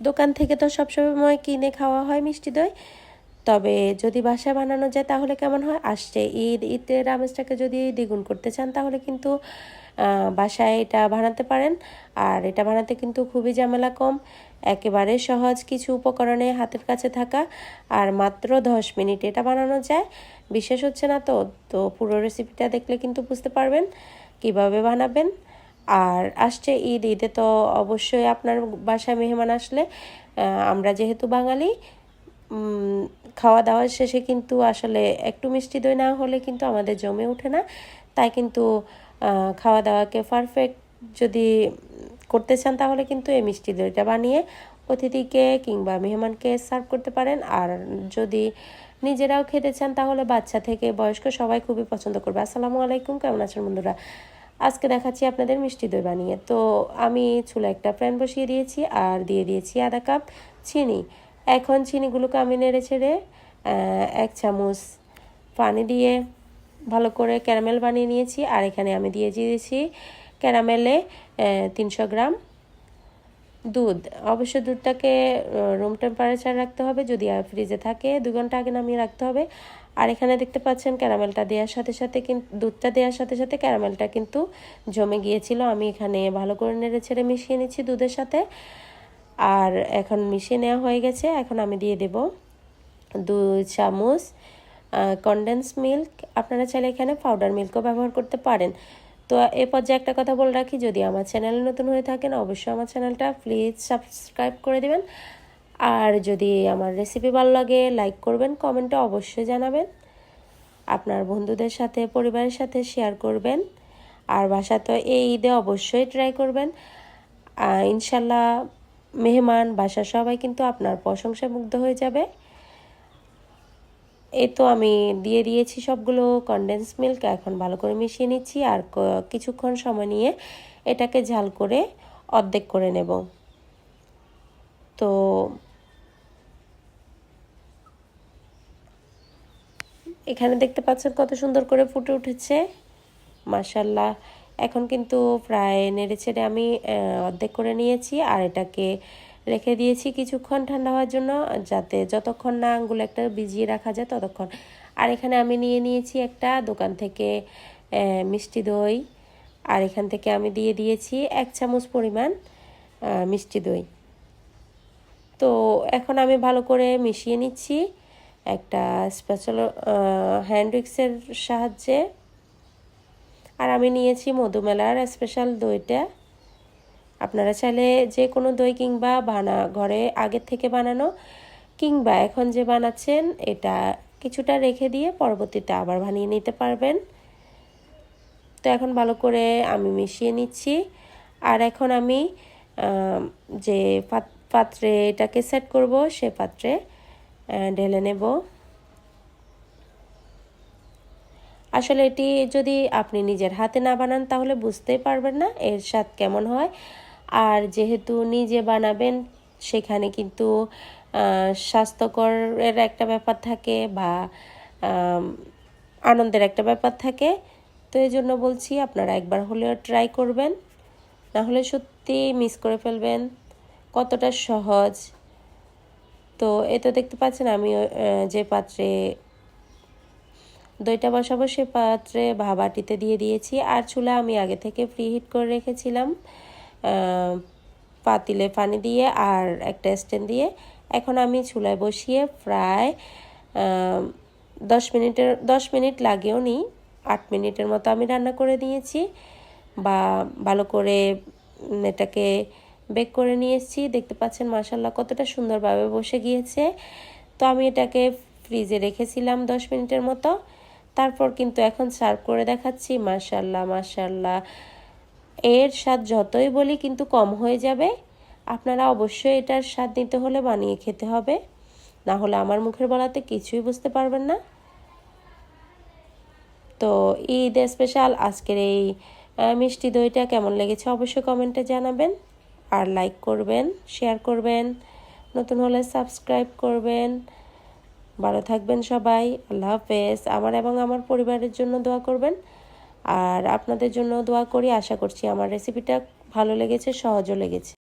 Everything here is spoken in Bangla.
দোকান থেকে তো সবসময় কিনে খাওয়া হয় মিষ্টি দই, তবে যদি বাসায় বানানো যায় তাহলে কেমন হয়। আসছে ঈদের আমেজটাকে যদি দ্বিগুণ করতে চান তাহলে কিন্তু বাসায় এটা বানাতে পারেন। আর এটা বানাতে কিন্তু খুবই ঝামেলা কম, একেবারে সহজ কিছু উপকরণে হাতের কাছে থাকা, আর মাত্র 10 মিনিট এটা বানানো যায়। বিশেষ হচ্ছে না তো, তো পুরো রেসিপিটা দেখলে কিন্তু বুঝতে পারবেন কিভাবে বানাবেন। আর আসছে ঈদে তো অবশ্যই আপনার বাসায় মেহমান আসলে আমরা যেহেতু বাঙালি, খাওয়া দাওয়ার শেষে কিন্তু আসলে একটু মিষ্টি দই না হলে কিন্তু আমাদের জমে ওঠে না। তাই কিন্তু খাওয়া দাওয়াকে পারফেক্ট যদি করতে চান তাহলে কিন্তু এই মিষ্টি দইটা বানিয়ে অতিথিকে কিংবা মেহমানকে সার্ভ করতে পারেন। আর যদি নিজেরাও খেতে চান তাহলে বাচ্চা থেকে বয়স্ক সবাই খুবই পছন্দ করবে। আসসালামু আলাইকুম, কেমন আছেন বন্ধুরা? আজকে দেখাচ্ছি আপনাদের মিষ্টি দই বানিয়ে। তো আমি চুলা একটা প্যান বসিয়ে দিয়েছি আর দিয়ে দিয়েছি আধা কাপ চিনি। এখন চিনিগুলোকে আমি নেড়ে ছেড়ে 1 চামচ পানি দিয়ে ভালো করে ক্যারামেল বানিয়ে নিয়েছি। আর এখানে আমি দিয়ে দিয়েছি ক্যারামেলে 300 গ্রাম দুধ। অবশ্যই দুধটাকে রুম টেম্পারেচার রাখতে হবে, যদি ফ্রিজে থাকে 2 ঘন্টা আগে নামিয়ে রাখতে হবে। আর এখানে দেখতে পাচ্ছেন ক্যারামেলটা দেওয়ার সাথে সাথে কিন্তু দুধটা দেওয়ার সাথে সাথে ক্যারামেলটা কিন্তু জমে গিয়েছিল। আমি এখানে ভালো করে নেড়ে ছেড়ে মিশিয়ে নিচ্ছি দুধের সাথে। আর এখন মিশিয়ে নেওয়া হয়ে গেছে। এখন আমি দিয়ে দেব 2 চামচ কনডেন্স মিল্ক। আপনারা চাইলে এখানে পাউডার মিল্কও ব্যবহার করতে পারেন। তো এ পর্যায়ে একটা কথা বলে রাখি, যদি আমার চ্যানেলে নতুন হয়ে থাকেন অবশ্যই আমার চ্যানেলটা প্লিজ সাবস্ক্রাইব করে দিবেন। আর যদি আমার রেসিপি ভালো লাগে লাইক করবেন, কমেন্টে অবশ্যই জানাবেন, আপনার বন্ধুদের সাথে পরিবারের সাথে শেয়ার করবেন। আর বাসা তো এই ঈদে অবশ্যই ট্রাই করবেন। ইনশাল্লাহ মেহমান বাসার সবাই কিন্তু আপনার প্রশংসায় মুগ্ধ হয়ে যাবে। এই তো আমি দিয়ে দিয়েছি সবগুলো কনডেন্স মিল্ক। এখন ভালো করে মিশিয়ে নিচ্ছি আর কিছুক্ষণ সময় নিয়ে এটাকে ঝাল করে অর্ধেক করে নেব। তো এখানে দেখতে পাচ্ছেন কত সুন্দর করে ফুটে উঠেছে, মাশাল্লাহ। এখন কিন্তু প্রায় নেড়ে ছেড়ে আমি অর্ধেক করে নিয়েছি আর এটাকে রেখে দিয়েছি কিছুক্ষণ ঠান্ডা হওয়ার জন্য, যাতে যতক্ষণ না আঙ্গুল একটা ভিজিয়ে রাখা যায় ততক্ষণ। আর এখানে আমি নিয়ে নিয়েছি একটা দোকান থেকে মিষ্টি দই। আর এখান থেকে আমি দিয়ে দিয়েছি 1 চামচ পরিমাণ মিষ্টি দই। তো এখন আমি ভালো করে মিশিয়ে নিচ্ছি একটা স্পেশাল হ্যান্ড উইক্সের সাহায্যে। আর আমি নিয়েছি মধুমেলার স্পেশাল দইটা। আপনারা চাইলে যে কোনো দই কিংবা ঘরে আগের থেকে বানানো কিংবা এখন যে বানাচ্ছেন এটা কিছুটা রেখে দিয়ে পরবর্তীতে আবার বানিয়ে নিতে পারবেন। তো এখন ভালো করে আমি মিশিয়ে নিচ্ছি। আর এখন আমি যে পাত্রে এটাকে সেট করব সে পাত্রে ঢেলে নেব। আসলে এটি যদি আপনি নিজের হাতে না বানান তাহলে বুঝতেই পারবেন না এর স্বাদ কেমন হয়। আর যেহেতু নিজে বানাবেন সেখানে কিন্তু স্বাস্থ্যকরের একটা ব্যাপার থাকে বা আনন্দের একটা ব্যাপার থাকে। তো এই জন্য বলছি আপনারা একবার হলেও ট্রাই করবেন, না হলে সত্যি মিস করে ফেলবেন কতটা সহজ। তো এ তো দেখতে পাচ্ছেন আমি যে পাত্রে দইটা বসাবো সে পাত্রে বাটিতে দিয়ে দিয়েছি। আর চুলা আমি আগে থেকে প্রিহিট করে রেখেছিলাম পাতিলে পানি দিয়ে আর একটা স্ট্যান্ড দিয়ে। এখন আমি চুলায় বসিয়ে প্রায় 10 মিনিট লাগেও নি, 8 মিনিটের মতো আমি রান্না করে নিয়েছি বা ভালো করে এটাকে বেক করে নিয়েছি। দেখতে পাচ্ছেন মাশাল্লাহ কতটা সুন্দরভাবে বসে গিয়েছে। তো আমি এটাকে ফ্রিজে রেখেছিলাম 10 মিনিটের মতো, তারপর কিন্তু এখন সার্ভ করে দেখাচ্ছি। মাশাল্লাহ মাশাল্লাহ, এর স্বাদ যতই বলি কিন্তু কম হয়ে যাবে। আপনারা অবশ্যই এটার স্বাদ নিতে হলে বানিয়ে খেতে হবে, না হলে আমার মুখের বলাতে কিছুই বুঝতে পারবেন না। তো ঈদ স্পেশাল আজকের এই মিষ্টি দইটা কেমন লেগেছে অবশ্যই কমেন্টে জানাবেন। আর লাইক করবেন, শেয়ার করবেন, নতুন হলে সাবস্ক্রাইব করবেন। ভালো থাকবেন সবাই, আল্লাহ হাফেজ। আমার এবং আমার পরিবারের জন্য দোয়া করবেন। আর আপনাদের জন্য দোয়া করি। আশা করছি আমার রেসিপিটা ভালো লেগেছে, সহজও লেগেছে।